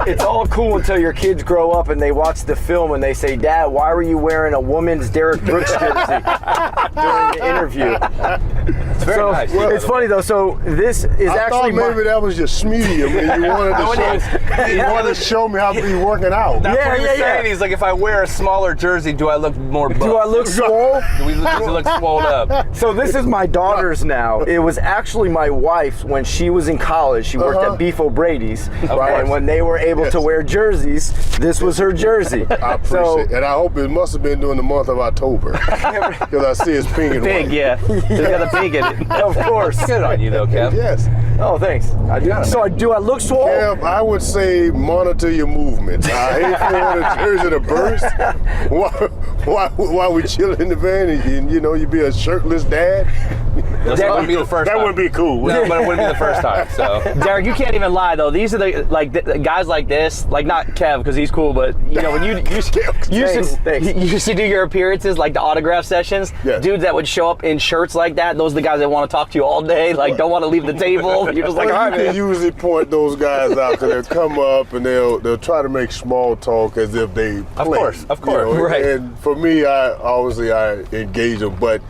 it's all cool until your kids grow up and they watch the film and they say, Dad, why were you wearing a woman's Derrick Brooks jersey during the interview? It's very nice. Well, it's funny though. So this is I actually thought maybe that was your schmedium and you wanted to show me how to be working out. That's what he was saying. He's like, if I wear a smaller jersey, do I look more buff? Do I look swole? Does it look swole up? So this is my daughter's now. It was actually my wife's when she was in college. She worked at Beef O'Brady's. And when they were able to wear jerseys, this was her jersey. I appreciate it. And I hope it must have been during the month of October. Because I see it's pink and Pink, white. yeah. It's got a pink in it. Of course. Good on you though, Kev. Yes. Oh, thanks. So do I look swole? Kev, I would say monitor your movements. I hate for the jersey to burst. Why we chill in the van and you be a shirtless dad? That wouldn't be the first time. That wouldn't be cool. No, but it wouldn't be the first time. So, Derrick, you can't even lie though. These are the guys like this, like not Kev because he's cool, but when you used to do your appearances, like the autograph sessions, dudes that would show up in shirts like that, those are the guys that want to talk to you all day, like don't want to leave the table. You're just like, all right, you man. can usually point those guys out because they'll come up and they'll try to make small talk as if they play. Of course, right. And for me, I engage them, but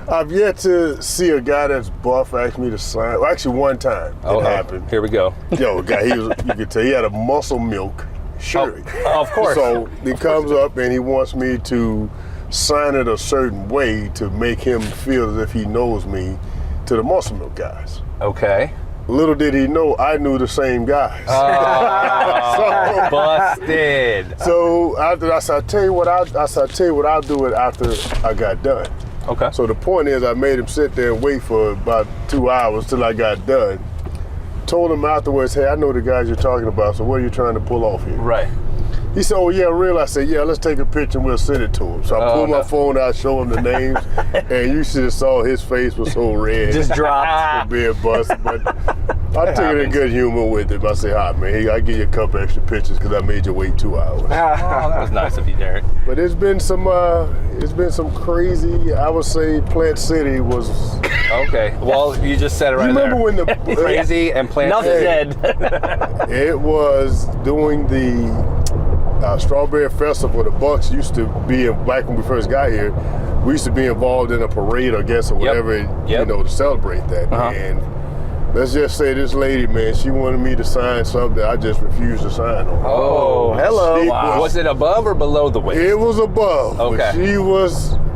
I've yet to see a guy that's buff ask me to sign. Well, actually, one time it happened. Here we go. Yo, guy, you could tell he had a muscle milk shirt. Of course. So he comes up and he wants me to sign it a certain way to make him feel as if he knows me to the muscle milk guys. Okay. Little did he know I knew the same guys. Oh, busted. So I said, I'll tell you what I'll do it after I got done. Okay. So the point is, I made him sit there and wait for about 2 hours till I got done. Told him afterwards, hey, I know the guys you're talking about, so what are you trying to pull off here? Right. He said, oh, yeah, real? I said, yeah, let's take a picture and we'll send it to him. So I pulled my phone out, show him the names, and you should have saw his face was so red. Just dropped. For being busted. But I took it in good humor with him. I said, hi, man, hey, I give you a couple extra pictures because I made you wait 2 hours. Oh, that was nice of you, Derrick. But it's been some crazy, I would say Plant City was. Okay. Well, you just said it right there. You remember when the Crazy and Plant Enough City. said. It was doing the Strawberry Festival. The Bucks used to be, back when we first got here, we used to be involved in a parade, I guess, or whatever, to celebrate that. And let's just say this lady, man, she wanted me to sign something I just refused to sign on. Oh, hello. Was it above or below the waist? It was above. Okay.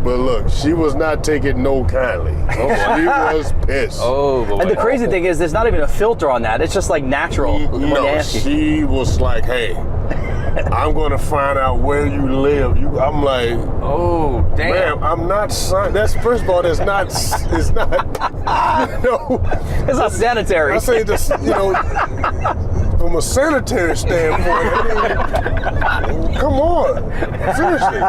But look, she was not taking no kindly. She was pissed. Oh, boy. And the crazy thing is, there's not even a filter on that. It's just like natural. No, she was like, hey, I'm going to find out where you live. I'm like, oh, damn. ma'am, I'm not signing. That's, first of all, it's not, it's not sanitary. I say this, from a sanitary standpoint, I mean, come on, seriously.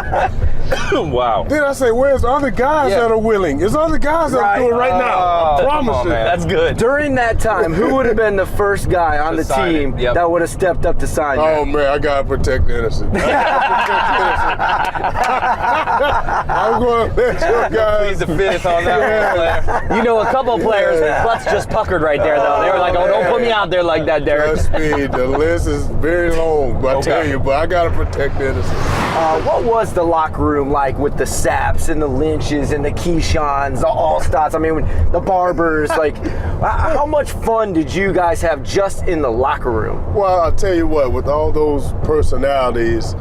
Wow. Then I say, where's the other guys that are willing? There's other guys that are doing it right now. I promise you. That's good. During that time, who would have been the first guy on the team that would have stepped up to sign you? Oh man, I gotta protect the innocent. I'm gonna let your guys. Please the fifth on that one. A couple of players' butts just puckered right there, though. They were like, oh, don't put me out there like that, Derrick. Trust me, the list is very long, but I tell you, but I gotta protect the innocent. What was the locker room like with the Saps and the Lynches and the Keyshawn's, the Allstats? I mean, the Barbers. Like, how much fun did you guys have just in the locker room? Well, I'll tell you what, with all those personalities,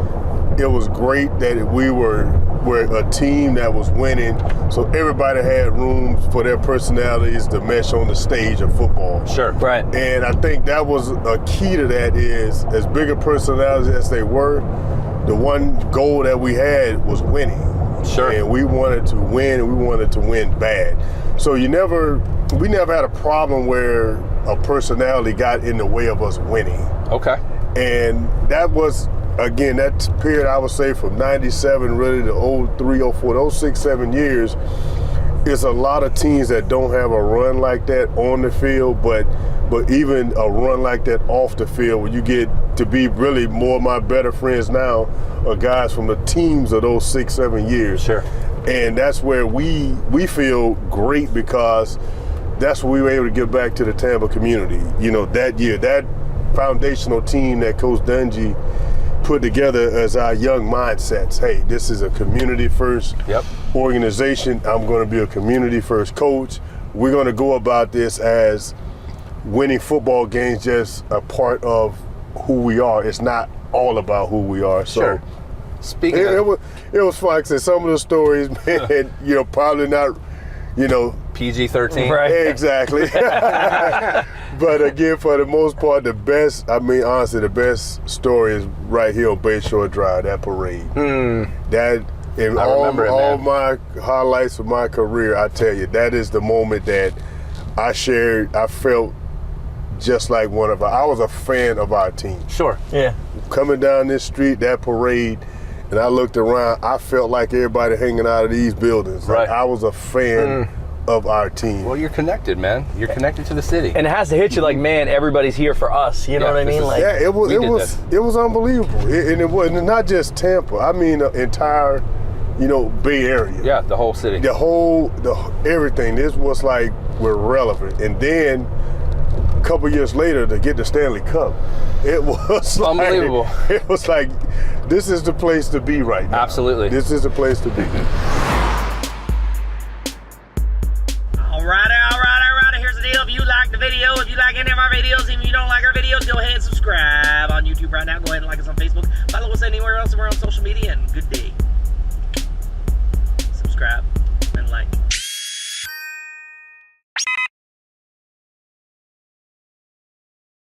it was great that we were a team that was winning, so everybody had room for their personalities to mesh on the stage of football. Sure. Right. And I think that was a key to that is, as big a personalities as they were, the one goal that we had was winning. Sure. And we wanted to win, and we wanted to win bad. So we never had a problem where a personality got in the way of us winning. Okay. And that was, again, that period, I would say, from 97 really to 03, 04, those 6, 7 years, it's a lot of teams that don't have a run like that on the field, but even a run like that off the field, where you get to be really more of my better friends now are guys from the teams of those 6, 7 years. Sure. And that's where we feel great, because that's what we were able to give back to the Tampa community. That year, that foundational team that Coach Dungy put together as our young mindsets. Hey, this is a community first organization. I'm going to be a community first coach. We're going to go about this as winning football games, just a part of who we are. It's not all about who we are. So Speaking it was fun. Like I said, some of the stories, man, probably not, PG-13. Right. Exactly. But again, for the most part, honestly, the best story is right here on Bayshore Drive, that parade. That, in all my highlights of my career, I tell you, that is the moment that I shared. I felt just like I was a fan of our team. Sure. Yeah. Coming down this street, that parade, and I looked around, I felt like everybody hanging out of these buildings. Like I was a fan of our team. Well, you're connected, man. You're connected to the city. And it has to hit you like, man, everybody's here for us. You know what I mean? Like, it was unbelievable. And it wasn't not just Tampa. I mean, the entire, Bay Area. Yeah, the whole city. The everything. This was like, we're relevant. And then a couple years later to get the Stanley Cup, it was unbelievable. It was like, this is the place to be right now. Absolutely. This is the place to be. Alright. Here's the deal. If you like the video, if you like any of our videos, even if you don't like our videos, go ahead and subscribe on YouTube right now. Go ahead and like us on Facebook. Follow us anywhere else. We're on social media. And good day. Subscribe and like.